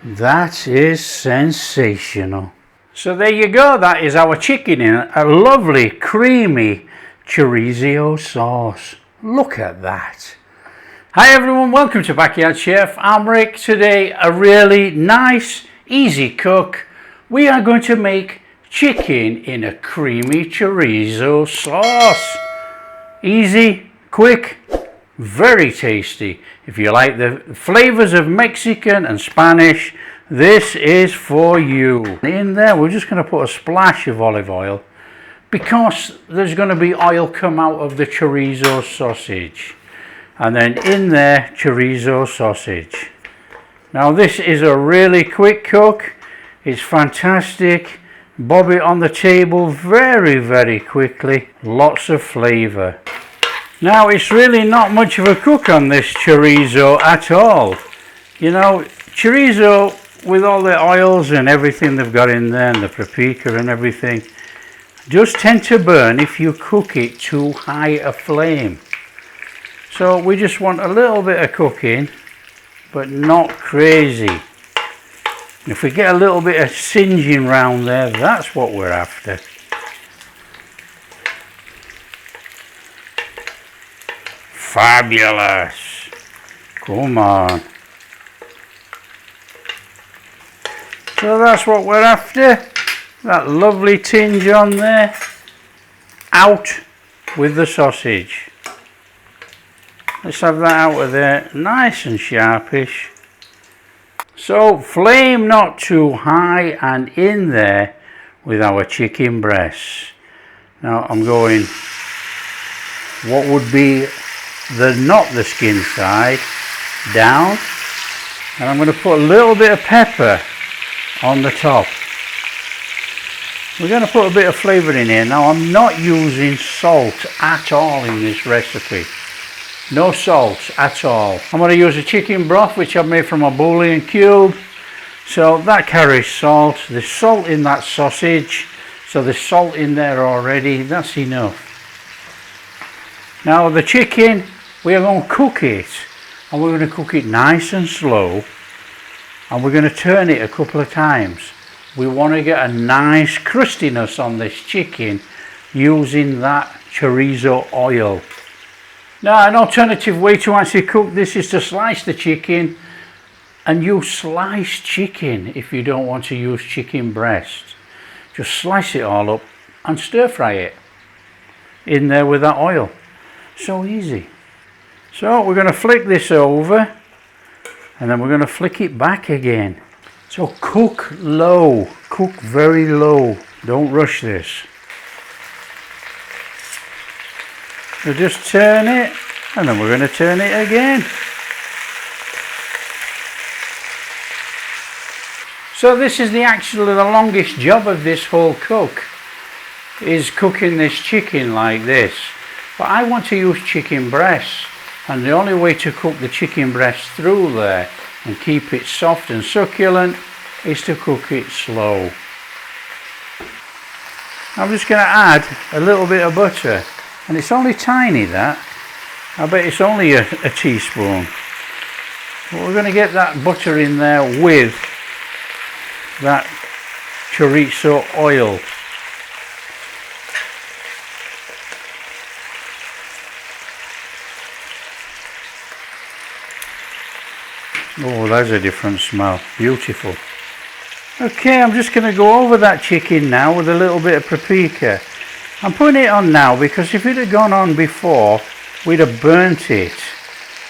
That is sensational. So there you go, that is our chicken in a lovely creamy chorizo sauce. Look at that. Hi everyone, welcome to Backyard Chef. I'm Rick. Today a really nice, easy cook. We are going to make chicken in a creamy chorizo sauce. Easy, quick, very tasty. If you like the flavors of Mexican and Spanish, this is for you. In there we're just going to put a splash of olive oil because there's going to be oil come out of the chorizo sausage, and then in there chorizo sausage. Now this is a really quick cook. It's fantastic. Bob it on the table very quickly. Lots of flavor. Now it's really not much of a cook on this chorizo at all. You know, chorizo with all the oils and everything they've got in there and the paprika and everything does tend to burn if you cook it too high a flame. So we just want a little bit of cooking, but not crazy. If we get a little bit of singeing round there, that's what we're after. Fabulous. Come on. So that's what we're after. That lovely tinge on there. Out with the sausage. Let's have that out of there. Nice and sharpish. So flame not too high, and in there with our chicken breasts. Now I'm going what would be not the skin side down, and I'm going to put a little bit of pepper on the top. We're going to put a bit of flavour in here. Now I'm not using salt at all in this recipe. No salt at all. I'm going to use a chicken broth which I've made from a bouillon cube, so that carries salt. There's salt in that sausage, so there's salt in there already. That's enough. Now the chicken, we are going to cook it, and we're going to cook it nice and slow, and we're going to turn it a couple of times. We want to get a nice crustiness on this chicken using that chorizo oil. Now an alternative way to actually cook this is to slice the chicken, and use sliced chicken if you don't want to use chicken breast. Just slice it all up and stir fry it in there with that oil. So easy. So we're going to flick this over, and then we're going to flick it back again. So cook low, cook very low, don't rush this. So just turn it, and then we're going to turn it again. So this is actually the longest job of this whole cook, is cooking this chicken like this. But I want to use chicken breast, and the only way to cook the chicken breast through there and keep it soft and succulent is to cook it slow. I'm just going to add a little bit of butter, and it's only tiny, that. I bet it's only a teaspoon. But we're going to get that butter in there with that chorizo oil. Oh, there's a different smell. Beautiful. Okay, I'm just going to go over that chicken now with a little bit of paprika. I'm putting it on now because if it had gone on before, we'd have burnt it.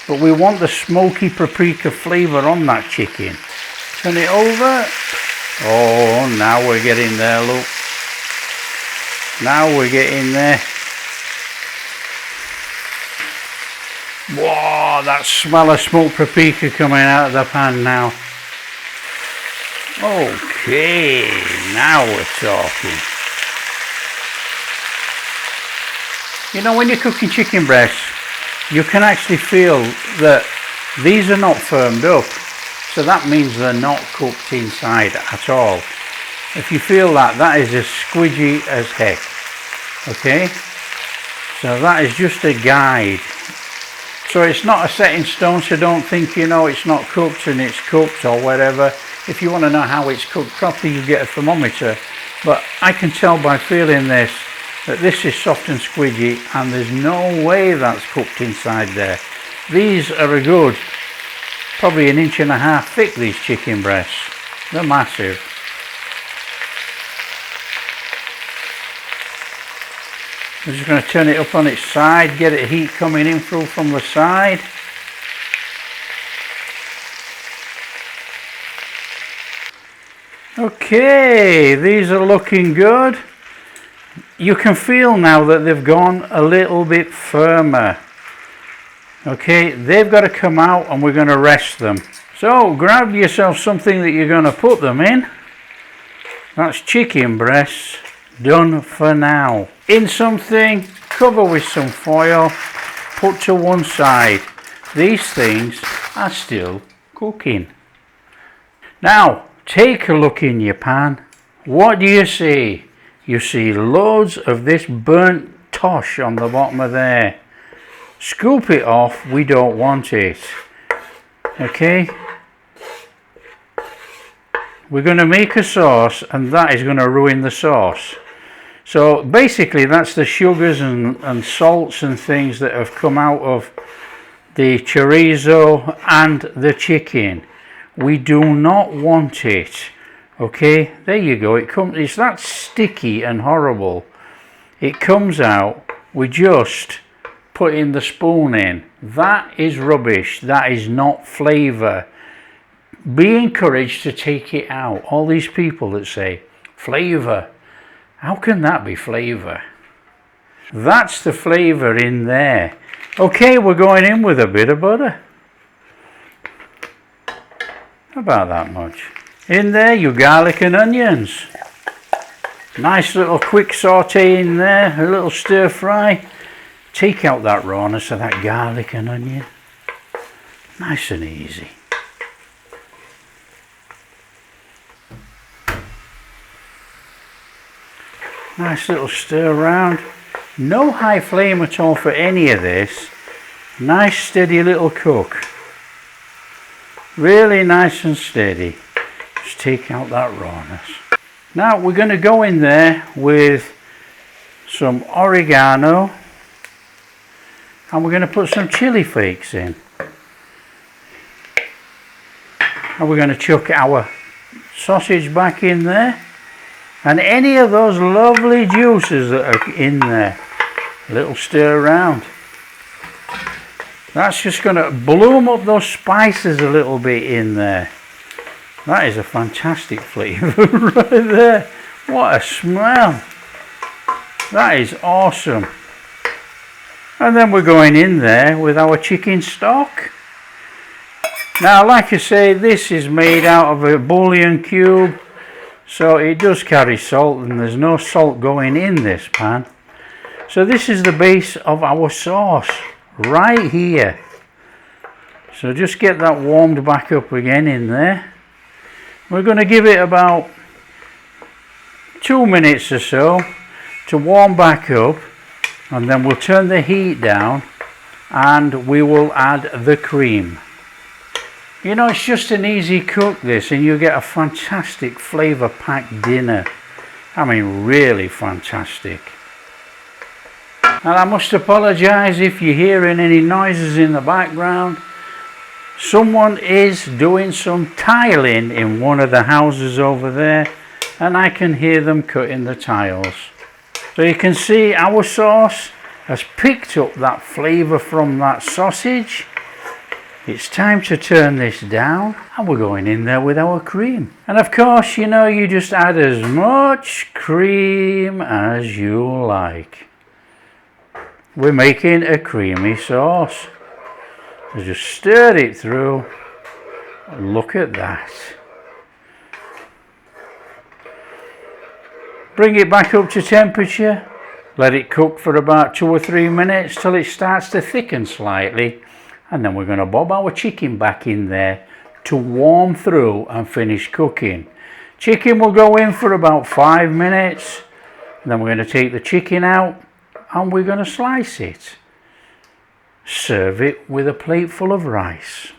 But we want the smoky paprika flavour on that chicken. Turn it over. Oh, now we're getting there, look. Now we're getting there. Whoa, that smell of smoked paprika coming out of the pan now. Okay, now we're talking. You know, when you're cooking chicken breasts, you can actually feel that these are not firmed up. So that means they're not cooked inside at all. If you feel that, that is as squidgy as heck. Okay? So that is just a guide. So it's not a set in stone, so don't think, you know, it's not cooked and it's cooked or whatever. If you want to know how it's cooked properly, you get a thermometer, but I can tell by feeling this that this is soft and squidgy, and there's no way that's cooked inside there. These are a good, probably 1.5 inches thick, these chicken breasts. They're massive. I'm just going to turn it up on its side, get it heat coming in through from the side. Okay, these are looking good. You can feel now that they've gone a little bit firmer. Okay, they've got to come out and we're going to rest them. So grab yourself something that you're going to put them in. That's chicken breasts done for now. In something, cover with some foil, put to one side. These things are still cooking. Now, take a look in your pan. What do you see? You see loads of this burnt tosh on the bottom of there. Scoop it off, we don't want it. Okay? We're going to make a sauce, and that is going to ruin the sauce. So basically that's the sugars and salts and things that have come out of the chorizo and the chicken. We do not want it. Okay, there you go. It's that sticky and horrible. It comes out. We just put in the spoon in. That is rubbish. That is not flavour. Be encouraged to take it out. All these people that say flavour, how can that be flavour? That's the flavour in there. Okay, we're going in with a bit of butter. About that much. In there, your garlic and onions. Nice little quick saute in there, a little stir fry. Take out that rawness of that garlic and onion. Nice and easy. Nice little stir around. No high flame at all for any of this. Nice steady little cook. Really nice and steady. Just take out that rawness. Now we're going to go in there with some oregano, and we're going to put some chili flakes in. And we're going to chuck our sausage back in there, and any of those lovely juices that are in there. A little stir around. That's just going to bloom up those spices a little bit in there. That is a fantastic flavour right there. What a smell. That is awesome. And then we're going in there with our chicken stock. Now, like I say, this is made out of a bouillon cube, so it does carry salt, and there's no salt going in this pan. So this is the base of our sauce right here. So just get that warmed back up again in there. We're going to give it about 2 minutes or so to warm back up, and then we'll turn the heat down and we will add the cream. You know, it's just an easy cook this, and you get a fantastic flavour packed dinner. I mean, really fantastic. And I must apologise if you're hearing any noises in the background. Someone is doing some tiling in one of the houses over there, and I can hear them cutting the tiles. So you can see our sauce has picked up that flavour from that sausage. It's time to turn this down, and we're going in there with our cream. And of course, you know, you just add as much cream as you like. We're making a creamy sauce. So just stir it through. Look at that. Bring it back up to temperature. Let it cook for about 2 or 3 minutes till it starts to thicken slightly. And then we're going to bob our chicken back in there to warm through and finish cooking. Chicken will go in for about 5 minutes. Then we're going to take the chicken out and we're going to slice it. Serve it with a plate full of rice.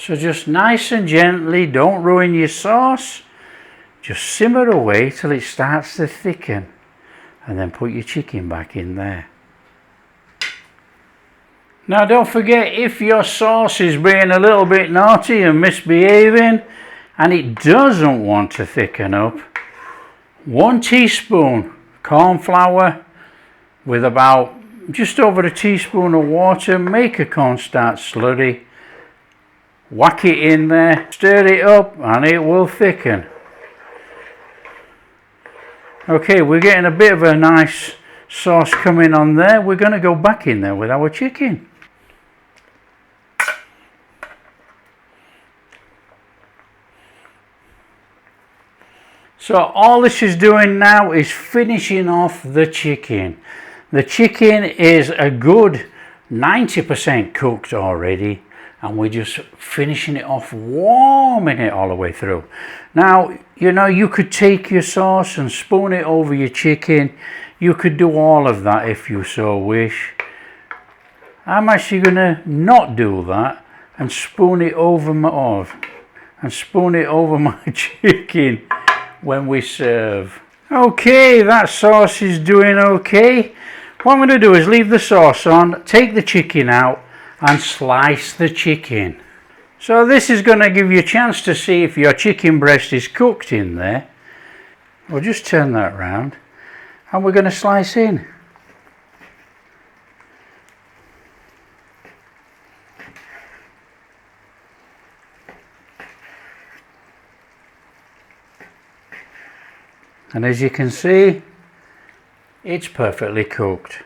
So just nice and gently, don't ruin your sauce. Just simmer away till it starts to thicken, and then put your chicken back in there. Now don't forget, if your sauce is being a little bit naughty and misbehaving and it doesn't want to thicken up, 1 teaspoon corn flour with about just over a teaspoon of water, make a cornstarch slurry, whack it in there, stir it up, and it will thicken. Okay, we're getting a bit of a nice sauce coming on there. We're going to go back in there with our chicken. So all this is doing now is finishing off the chicken. The chicken is a good 90% cooked already, and we're just finishing it off, warming it all the way through. Now, you know, you could take your sauce and spoon it over your chicken. You could do all of that if you so wish. I'm actually going to not do that and spoon it over my chicken when we serve. Okay, that sauce is doing okay. What I'm going to do is leave the sauce on, take the chicken out, and slice the chicken. So this is going to give you a chance to see if your chicken breast is cooked in there. We'll just turn that around, and we're going to slice in. And as you can see, it's perfectly cooked.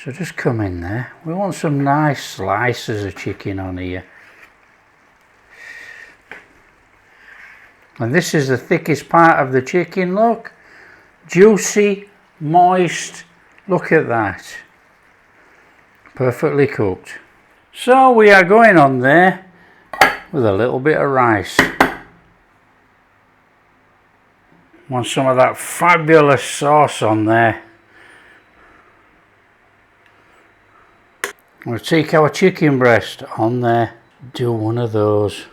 So just come in there. We want some nice slices of chicken on here. And this is the thickest part of the chicken, look. Juicy, moist, look at that. Perfectly cooked. So we are going on there with a little bit of rice. Want some of that fabulous sauce on there. We'll take our chicken breast on there, do one of those.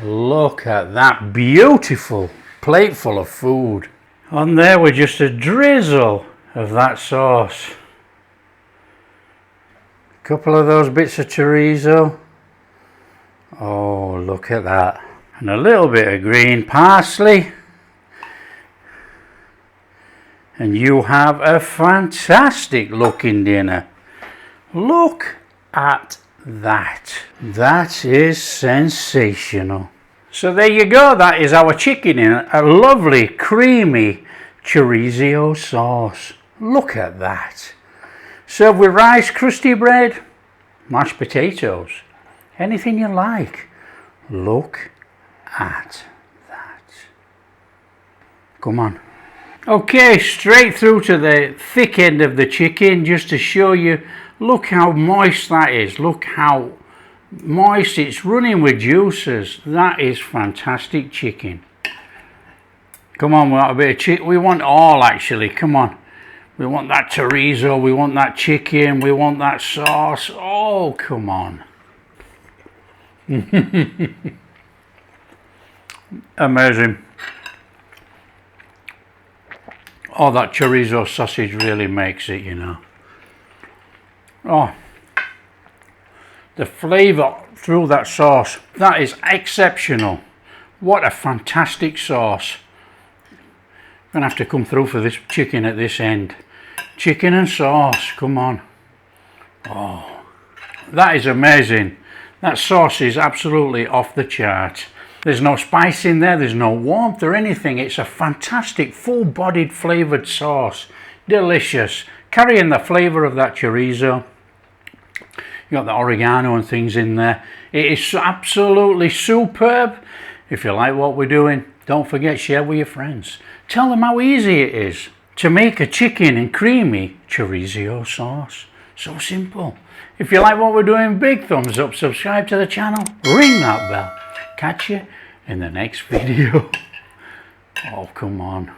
Look at that beautiful plate full of food. On there with just a drizzle of that sauce. A couple of those bits of chorizo. Oh, look at that. And a little bit of green parsley. And you have a fantastic looking dinner. Look at that. That is sensational. So there you go. That is our chicken in a lovely creamy chorizo sauce. Look at that. Served with rice, crusty bread, mashed potatoes, anything you like. Look at that. Come on. Okay, straight through to the thick end of the chicken, just to show you. Look how moist that is. Look how moist, it's running with juices. That is fantastic chicken. Come on, we want a bit of chicken. We want all, actually. Come on. We want that chorizo, we want that chicken, we want that sauce. Oh, come on. Amazing. Oh, that chorizo sausage really makes it, you know. Oh, the flavour through that sauce, that is exceptional. What a fantastic sauce. I'm gonna have to come through for this chicken at this end. Chicken and sauce, come on. Oh, that is amazing. That sauce is absolutely off the chart. There's no spice in there, there's no warmth or anything. It's a fantastic full-bodied flavoured sauce. Delicious. Carrying the flavour of that chorizo. You got the oregano and things in there. It is absolutely superb. If you like what we're doing, don't forget, share with your friends. Tell them how easy it is to make a chicken and creamy chorizo sauce. So simple. If you like what we're doing, big thumbs up, subscribe to the channel, ring that bell. Catch you in the next video. Oh, come on.